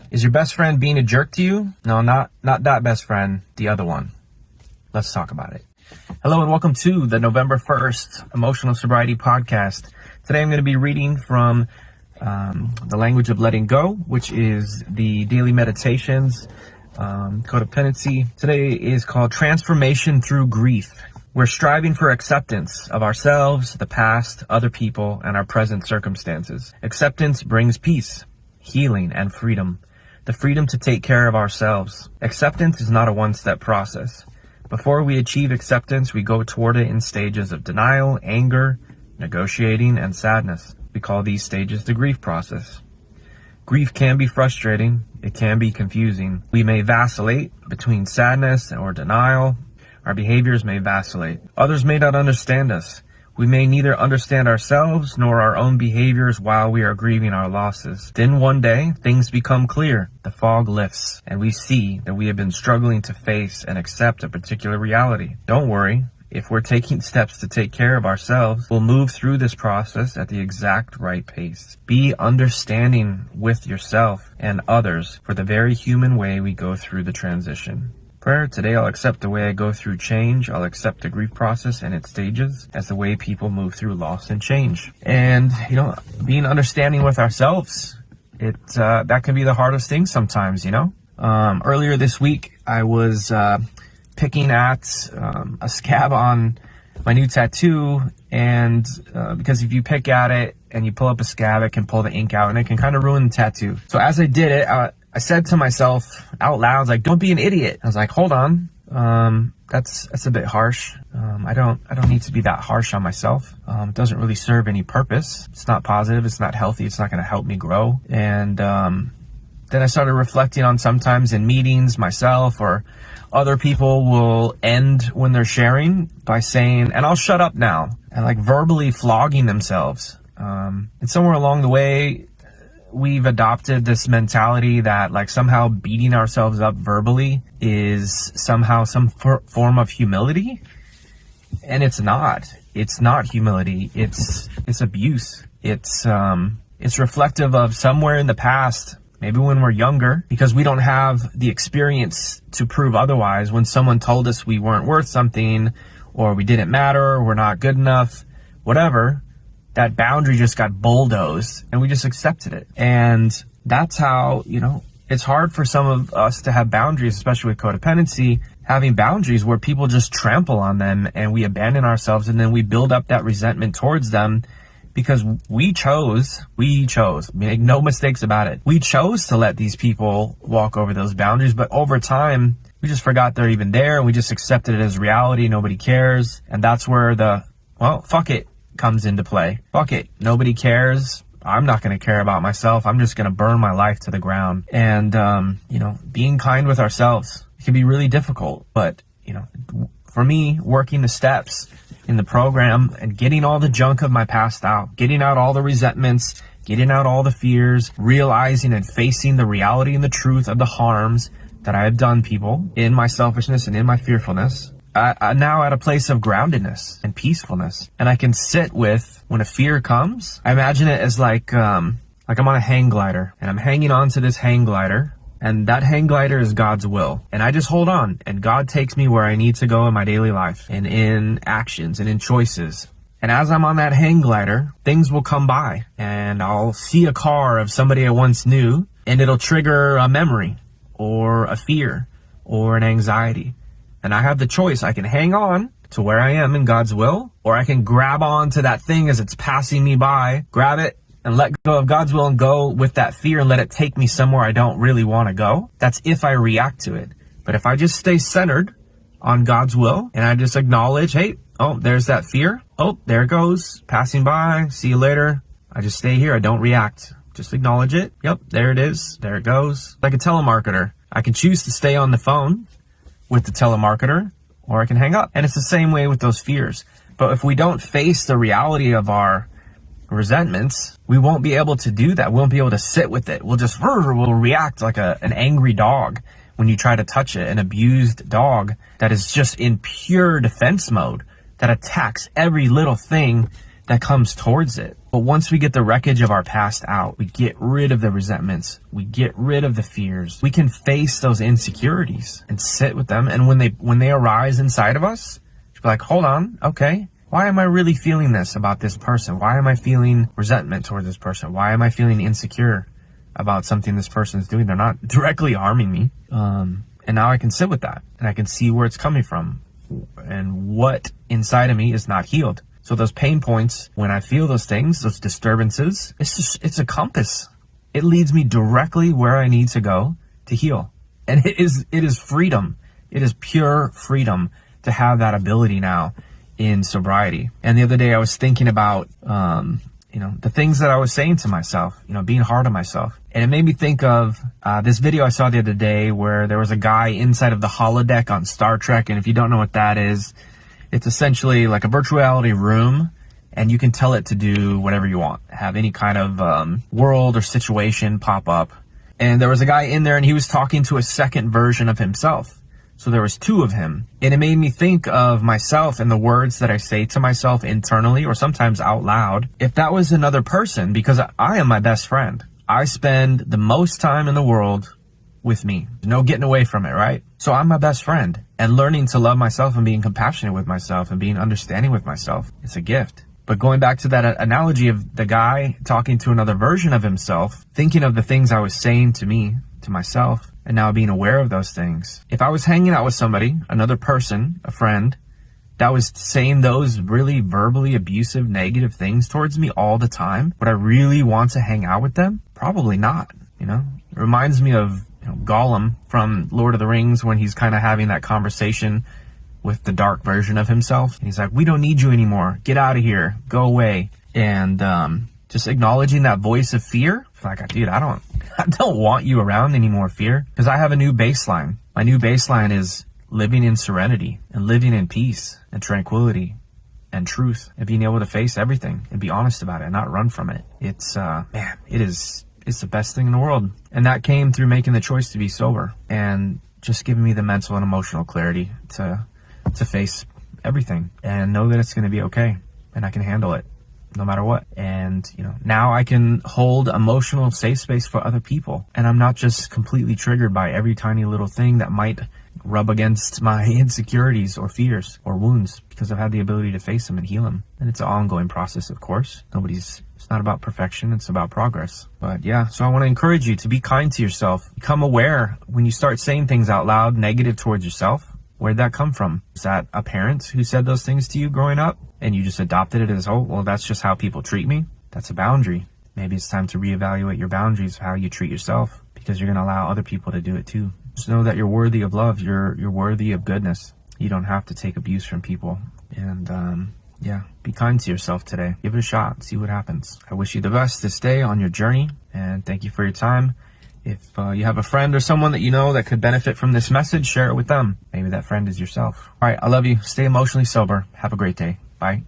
Is your best friend being a jerk to you? No, not that best friend, the other one. Let's talk about it. Hello and welcome to the November 1st Emotional Sobriety Podcast. Today I'm going to be reading from The Language of Letting Go, which is the daily meditations, codependency. Today is called Transformation Through Grief. We're striving for acceptance of ourselves, the past, other people, and our present circumstances. Acceptance brings peace, healing, and freedom. The freedom to take care of ourselves. Acceptance is not a one-step process. Before we achieve acceptance, we go toward it in stages of denial, anger, negotiating, and sadness. We call these stages the grief process. Grief can be frustrating. It can be confusing. We may vacillate between sadness or denial. Our behaviors may vacillate. Others may not understand us. We may neither understand ourselves nor our own behaviors while we are grieving our losses. Then one day, things become clear. The fog lifts, and we see that we have been struggling to face and accept a particular reality. Don't worry. If we're taking steps to take care of ourselves, we'll move through this process at the exact right pace. Be understanding with yourself and others for the very human way we go through the transition. Prayer, today I'll accept the way I go through change. I'll accept the grief process and its stages as the way people move through loss and change. And, being understanding with ourselves, that can be the hardest thing sometimes, Earlier this week, I was picking at a scab on my new tattoo, and because if you pick at it and you pull up a scab, it can pull the ink out and it can kind of ruin the tattoo. So as I did it, I said to myself out loud, don't be an idiot. I was like, hold on. That's a bit harsh. I don't need to be that harsh on myself. It doesn't really serve any purpose. It's not positive. It's not healthy. It's not going to help me grow. And, then I started reflecting on sometimes in meetings, myself or other people will end when they're sharing by saying, and I'll shut up now, and verbally flogging themselves. And somewhere along the way, we've adopted this mentality that somehow beating ourselves up verbally is somehow some form of humility. And it's not. It's not humility. It's abuse. It's reflective of somewhere in the past, maybe when we're younger, because we don't have the experience to prove otherwise. When someone told us we weren't worth something, or we didn't matter, or we're not good enough, whatever, that boundary just got bulldozed and we just accepted it. And that's how, it's hard for some of us to have boundaries, especially with codependency, having boundaries where people just trample on them and we abandon ourselves, and then we build up that resentment towards them because we chose, make no mistakes about it. We chose to let these people walk over those boundaries, but over time, we just forgot they're even there and we just accepted it as reality. Nobody cares. And that's where fuck it comes into play. Fuck it. Nobody cares. I'm not going to care about myself. I'm just going to burn my life to the ground. And, being kind with ourselves can be really difficult. But, for me, working the steps in the program and getting all the junk of my past out, getting out all the resentments, getting out all the fears, realizing and facing the reality and the truth of the harms that I have done people in my selfishness and in my fearfulness, I'm now at a place of groundedness and peacefulness. And I can sit with, when a fear comes, I imagine it as I'm on a hang glider and I'm hanging on to this hang glider, and that hang glider is God's will. And I just hold on, and God takes me where I need to go in my daily life and in actions and in choices. And as I'm on that hang glider, things will come by and I'll see a car of somebody I once knew, and it'll trigger a memory or a fear or an anxiety. And I have the choice. I can hang on to where I am in God's will, or I can grab on to that thing as it's passing me by, grab it and let go of God's will and go with that fear and let it take me somewhere I don't really want to go. That's if I react to it. But if I just stay centered on God's will and I just acknowledge, hey, there's that fear. Oh, there it goes, passing by. See you later. I just stay here. I don't react. Just acknowledge it. Yep, there it is. There it goes. Like a telemarketer, I can choose to stay on the phone with the telemarketer, or I can hang up. And it's the same way with those fears. But if we don't face the reality of our resentments, we won't be able to do that. We won't be able to sit with it. We'll react like an angry dog when you try to touch it, an abused dog that is just in pure defense mode, that attacks every little thing that comes towards it. But once we get the wreckage of our past out, we get rid of the resentments, we get rid of the fears, we can face those insecurities and sit with them. And when they arise inside of us, be like, hold on, okay, why am I really feeling this about this person? Why am I feeling resentment towards this person? Why am I feeling insecure about something this person's doing? They're not directly harming me. And now I can sit with that and I can see where it's coming from and what inside of me is not healed. So those pain points, when I feel those things, those disturbances, it's a compass. It leads me directly where I need to go to heal. And it is freedom. It is pure freedom to have that ability now in sobriety. And the other day I was thinking about, the things that I was saying to myself, being hard on myself. And it made me think of this video I saw the other day where there was a guy inside of the holodeck on Star Trek. And if you don't know what that is, it's essentially like a virtual reality room, and you can tell it to do whatever you want. Have any kind of world or situation pop up. And there was a guy in there, and he was talking to a second version of himself. So there was two of him. And it made me think of myself and the words that I say to myself internally or sometimes out loud. If that was another person, because I am my best friend. I spend the most time in the world with me. No getting away from it, right? So I'm my best friend, and learning to love myself and being compassionate with myself and being understanding with myself, it's a gift. But going back to that analogy of the guy talking to another version of himself, thinking of the things I was saying to me, to myself, and now being aware of those things. If I was hanging out with somebody, another person, a friend, that was saying those really verbally abusive, negative things towards me all the time, would I really want to hang out with them? Probably not, It reminds me of Gollum from Lord of the Rings when he's kind of having that conversation with the dark version of himself. And he's like, we don't need you anymore. Get out of here. Go away. And just acknowledging that voice of fear. Like, dude, I don't want you around anymore, fear. Because I have a new baseline. My new baseline is living in serenity and living in peace and tranquility and truth and being able to face everything and be honest about it and not run from it. It's the best thing in the world. And that came through making the choice to be sober and just giving me the mental and emotional clarity to face everything and know that it's going to be okay and I can handle it no matter what. And, now I can hold emotional safe space for other people. And I'm not just completely triggered by every tiny little thing that might rub against my insecurities or fears or wounds, because I've had the ability to face them and heal them. And it's an ongoing process, of course. It's not about perfection. It's about progress. But yeah, so I want to encourage you to be kind to yourself. Become aware when you start saying things out loud, negative towards yourself. Where'd that come from? Is that a parent who said those things to you growing up and you just adopted it as, oh, well, that's just how people treat me? That's a boundary. Maybe it's time to reevaluate your boundaries of how you treat yourself, because you're going to allow other people to do it too. Just know that you're worthy of love. You're worthy of goodness. You don't have to take abuse from people. And be kind to yourself today. Give it a shot. See what happens. I wish you the best this day on your journey, and thank you for your time. If you have a friend or someone that you know that could benefit from this message, share it with them. Maybe that friend is yourself. All right, I love you. Stay emotionally sober. Have a great day. Bye.